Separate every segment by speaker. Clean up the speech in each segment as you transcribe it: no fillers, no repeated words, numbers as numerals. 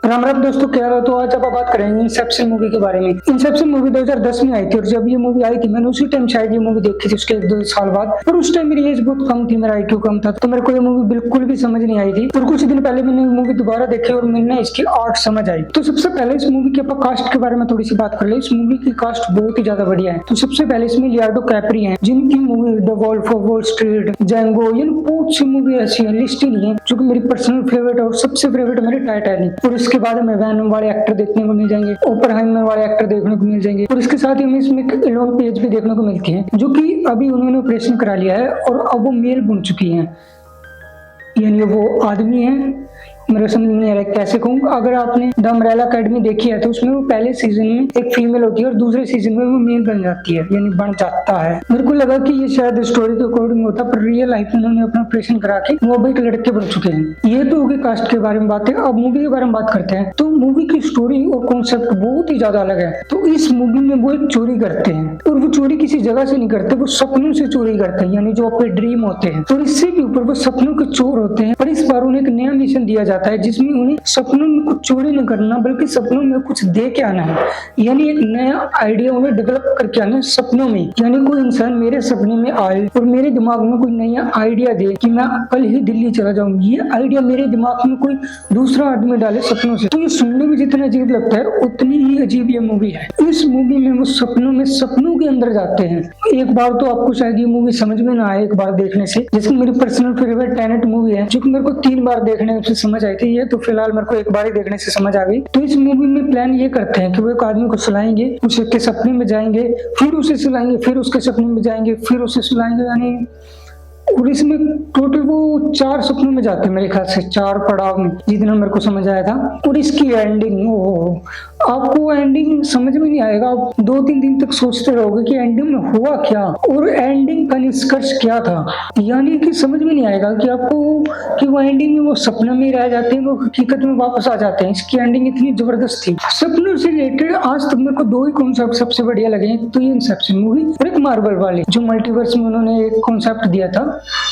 Speaker 1: राम राम दोस्तों, क्या हाल है। तो आज आप बात करेंगे इंसेप्शन मूवी के बारे में। इंसेप्शन मूवी 2010 में आई थी और जब ये मूवी आई थी मैंने उसी टाइम शायद ये मूवी देखी थी, उसके 1-2 साल बाद। और उस टाइम मेरी एज बहुत कम थी, मेरा IQ कम था, तो मेरे को ये मूवी बिल्कुल भी समझ नहीं आई थी। और कुछ दिन पहले मैंने मूवी दोबारा देखी और मैंने इसकी आर्ट समझ आई। तो सबसे पहले इस मूवी के कास्ट के बारे में थोड़ी सी बात कर ले। इस मूवी की कास्ट बहुत ही ज्यादा बढ़िया है। तो सबसे पहले इसमें लियोनार्डो कैप्री है, जिनकी movie the wolf of Wall Street, Django, ये बहुत सी मूवी ऐसी है, लिस्ट ही नहीं है, जो कि मेरी पर्सनल फेवरेट और सबसे फेवरेट मेरी टाइटैनिक। और इसके बाद में वैनम वाले एक्टर देखने को मिल जाएंगे, ओपेनहाइमर वाले एक्टर देखने को मिल जाएंगे। और इसके साथ ही हमें इसमें एलोन पेज भी देखने को मिलती है, जो कि अभी उन्होंने ऑपरेशन करा लिया है और अब वो मेल बन चुकी है, यानी वो आदमी है। मेरे समझ नहीं आ रहा कैसे कहूँ। अगर आपने द अम्ब्रेला अकेडमी देखी है तो उसमें वो पहले सीजन में एक फीमेल होती है और दूसरे सीजन में वो मेल बन जाती है, यानी बन जाता है। मेरे को लगा कि ये शायद स्टोरी के अकॉर्डिंग होता, पर रियल लाइफ में उन्होंने अपना ऑपरेशन करा के वो अब एक लड़के बन चुके हैं। ये तो होगी कास्ट के बारे में बात है। अब मूवी के बारे में बात करते हैं। तो मूवी की स्टोरी और कॉन्सेप्ट बहुत ही ज्यादा अलग है। तो इस मूवी में वो एक चोरी करते हैं और वो चोरी किसी जगह से नहीं करते, वो सपनों से चोरी करते हैं, यानी जो आपके ड्रीम होते हैं। और इससे भी ऊपर वो सपनों के चोर होते हैं। पर इस बार उन्हें एक नया मिशन दिया जाता है, जिसमें उन्हें सपनों में कुछ चोरी नहीं करना बल्कि सपनों में कुछ दे के आना है, यानी एक नया आइडिया उन्हें डेवलप करके आना है सपनों में। यानी कोई इंसान मेरे सपने में आए और मेरे दिमाग में कोई नया आइडिया दे कि मैं कल ही दिल्ली चला जाऊं, ये आइडिया मेरे दिमाग में कोई दूसरा आदमी डाले सपनों से। तो ये सुनने में जितना अजीब लगता है उतनी ही अजीब ये मूवी है। इस मूवी में वो सपनों के अंदर जाते हैं। एक बार तो आपको शायद ये मूवी समझ में ना आए एक बार देखने से, जैसे मेरी पर्सनल फेवरेट टेनेट मूवी है, जो कि मेरे को 3 बार देखने से समझ आई थी। ये तो फिलहाल मेरे को एक बार ही देखने से समझ आ गई। तो इस मूवी में प्लान ये करते हैं कि वो एक आदमी को सुलाएंगे, उसके सपने में जाएंगे, फिर उसे सुलाएंगे, फिर उसके सपने में जाएंगे, फिर उसे सुलाएंगे, यानी और इसमें टोटल वो 4 सपनों में जाते हैं मेरे ख्याल से, 4 पड़ाव में, जितना मेरे को समझ आया था। और इसकी एंडिंग, आपको एंडिंग समझ में नहीं आएगा। आप 2-3 दिन तक सोचते रहोगे कि एंडिंग में हुआ क्या और एंडिंग का निष्कर्ष क्या था, यानी कि समझ में नहीं आएगा कि आपको कि वो एंडिंग में वो सपने में रह जाते हैं, वो हकीकत में वापस आ जाते हैं। इसकी एंडिंग इतनी जबरदस्त थी। सपनों से रिलेटेड आज तक मेरे को 2 ही कॉन्सेप्ट सबसे बढ़िया लगे, तो ये इंसेप्शन मूवी और एक मार्वल वाली, जो मल्टीवर्स में उन्होंने एक कॉन्सेप्ट दिया था,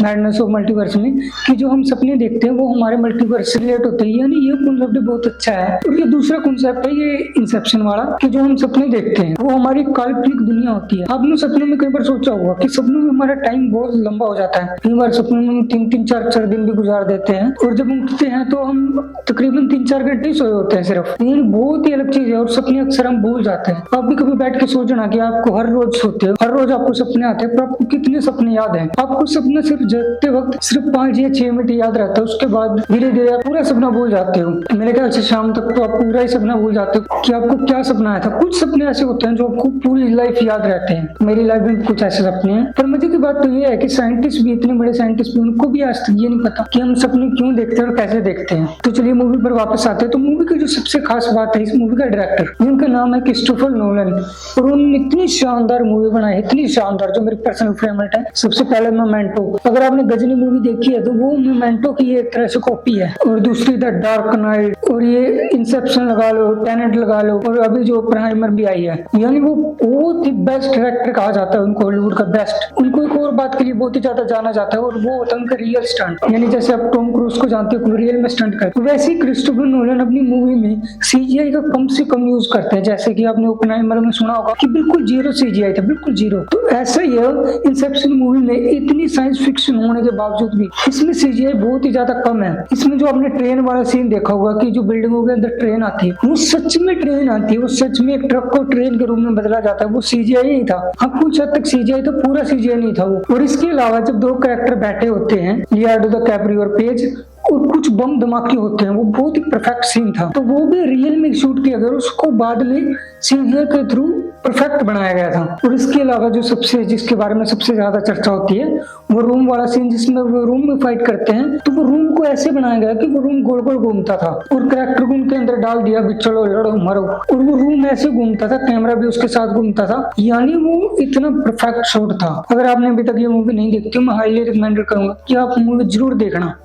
Speaker 1: मैडनेस ऑफ मल्टीवर्स में, कि जो हम सपने देखते हैं वो हमारे मल्टीवर्स से रिलेट होते हैं, यानी ये कॉन्सेप्ट बहुत अच्छा है। और ये दूसरा कॉन्सेप्ट है ये इंसेप्शन वाला, कि जो हम सपने देखते हैं वो हमारी काल्पनिक दुनिया होती है। आपने सपनों में कई बार सोचा होगा कि सपनों में हमारा टाइम बहुत लंबा हो जाता है। कई बार सपनों में हम 3-3, 4-4 दिन भी गुजार देते हैं और जब हम उठते हैं तो हम तकरीबन 3-4 घंटे ही सोए होते हैं सिर्फ। ये बहुत ही अलग चीज है और सपने अक्सर हम भूल जाते हैं। आप भी कभी बैठ के सोचना कि आपको हर रोज सोते हो, हर रोज आपको सपने आते हैं, पर आपको कितने सपने याद है? आपको सपना सिर्फ जगते वक्त सिर्फ 5 या 6 मिनट याद रहता है, उसके बाद धीरे धीरे आप पूरा सपना भूल जाते हो। मेरे ख्याल से शाम तक तो आप पूरा ही सपना भूल जाते हो कि आपको क्या सपना आया था। कुछ सपने ऐसे होते हैं जो आपको पूरी लाइफ याद रहते हैं। मेरी लाइफ में कुछ ऐसे सपने हैं। पर मजे की बात तो ये है कि साइंटिस्ट भी, इतने बड़े साइंटिस्ट भी, उनको भी आज तक ये नहीं पता कि हम सपने क्यों देखते हैं और कैसे देखते हैं। तो चलिए मूवी पर वापस आते हैं। तो मूवी की जो सबसे खास बात है इस मूवी का डायरेक्टर, जिनका नाम है क्रिस्टोफर नोलन, और उन्होंने इतनी शानदार मूवी बनाई, इतनी शानदार, जो मेरी पर्सनल फेवरेट है। सबसे पहले मोमेंटो, अगर आपने गजनी मूवी देखी है तो वो मोमेंटो की एक तरह से कॉपी है। और दूसरी द डार्क नाइट, और ये इंसेप्शन लगा लो, टेनेट लगा लो, और अभी जो ओपेनहाइमर भी आई है, यानी वो बहुत ही बेस्ट डायरेक्टर कहा जाता है उनको, हॉलीवुड का बेस्ट। उनको एक और बात के लिए बहुत ही ज्यादा जाना जाता है और वो होता है उनका रियल स्टंट, यानी जैसे आप टॉम क्रूज को जानते हो रियल में स्टंट करते, वैसे ही क्रिस्टोफर नोलन अपनी मूवी में CGI का कम से कम यूज करते हैं। जैसे कि आपने ओपेनहाइमर में सुना होगा कि बिल्कुल 0 CGI था, बिल्कुल 0। तो ऐसा ही है इंसेप्शन मूवी में, इतनी साइंस फिक्शन होने के बावजूद भी इसमें CGI बहुत ही ज्यादा कम है। इसमें जो आपने ट्रेन वाला सीन देखा होगा कि जो बिल्डिंगों के अंदर ट्रेन आती है, वो सच में ट्रेन आती है, वो सच में एक ट्रक को ट्रेन के रूप में बदला जाता है, वो CGI नहीं था। हाँ, कुछ हद तक CGI था, पूरा CGI नहीं था वो। और इसके अलावा जब 2 कैरेक्टर बैठे होते हैं, लियोनार्डो द कैप्री और पेज, और कुछ बम धमाके होते हैं, वो बहुत ही परफेक्ट सीन था। तो वो भी रियल में शूट किया गया, उसको बाद में CGI के थ्रू परफेक्ट बनाया गया था। और इसके अलावा जो जिसके बारे में सबसे ज्यादा चर्चा होती है, वो रूम वाला सीन, जिसमें वो रूम में फाइट करते हैं। तो वो रूम को ऐसे बनाया गया कि वो रूम गोल गोल घूमता था और कैरेक्टर को उनके अंदर डाल दिया कि चलो लड़ो मरो, और वो रूम ऐसे घूमता था, कैमरा भी उसके साथ घूमता था, यानी वो इतना परफेक्ट शॉट था। अगर आपने अभी तक ये मूवी नहीं देखी तो मैं हाईली रिकमेंड करूंगा कि आप मूवी जरूर देखना।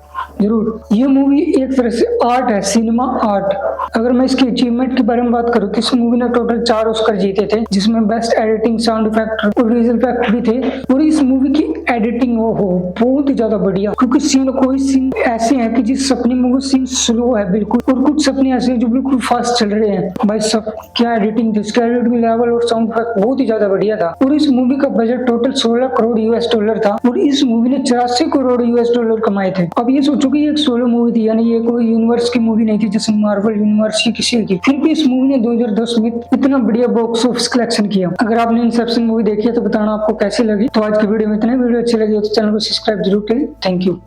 Speaker 1: जरूर। ये मूवी एक तरह से आर्ट है, सिनेमा आर्ट। अगर मैं इसकी अचीवमेंट के बारे में बात करूँ तो इस मूवी ने टोटल 4 ऑस्कर जीते थे, जिसमें बेस्ट एडिटिंग, साउंड इफेक्ट और विजुअल इफेक्ट भी थे। और इस मूवी की एडिटिंग हो बहुत ही ज्यादा बढ़िया, क्योंकि कोई सीन ऐसे हैं कि जिस सपने में वो सीन स्लो है बिल्कुल, और कुछ सपने ऐसे हैं जो बिल्कुल फास्ट चल रहे हैं। भाई सब क्या एडिटिंग थी, इसका एडिटिंग लेवल और साउंड इफेक्ट बहुत ही ज्यादा बढ़िया था। और इस मूवी का budget total 16 crore US dollar था, और इस मूवी ने 84 करोड़ यूएस डॉलर कमाए थे। अब ये सोचो कि ये एक सोलो मूवी थी, यानी ये कोई यूनिवर्स की मूवी नहीं थी जैसे मार्वल यूनिवर्स की किसी की। फिर भी इस मूवी ने 2010 में इतना बढ़िया बॉक्स ऑफिस कलेक्शन किया। अगर आपने इंसेप्शन मूवी देखी है तो बताना आपको कैसी लगी। तो आज की वीडियो में इतना। वीडियो अच्छी लगी हो तो चैनल को सब्सक्राइब जरूर करें। Thank you.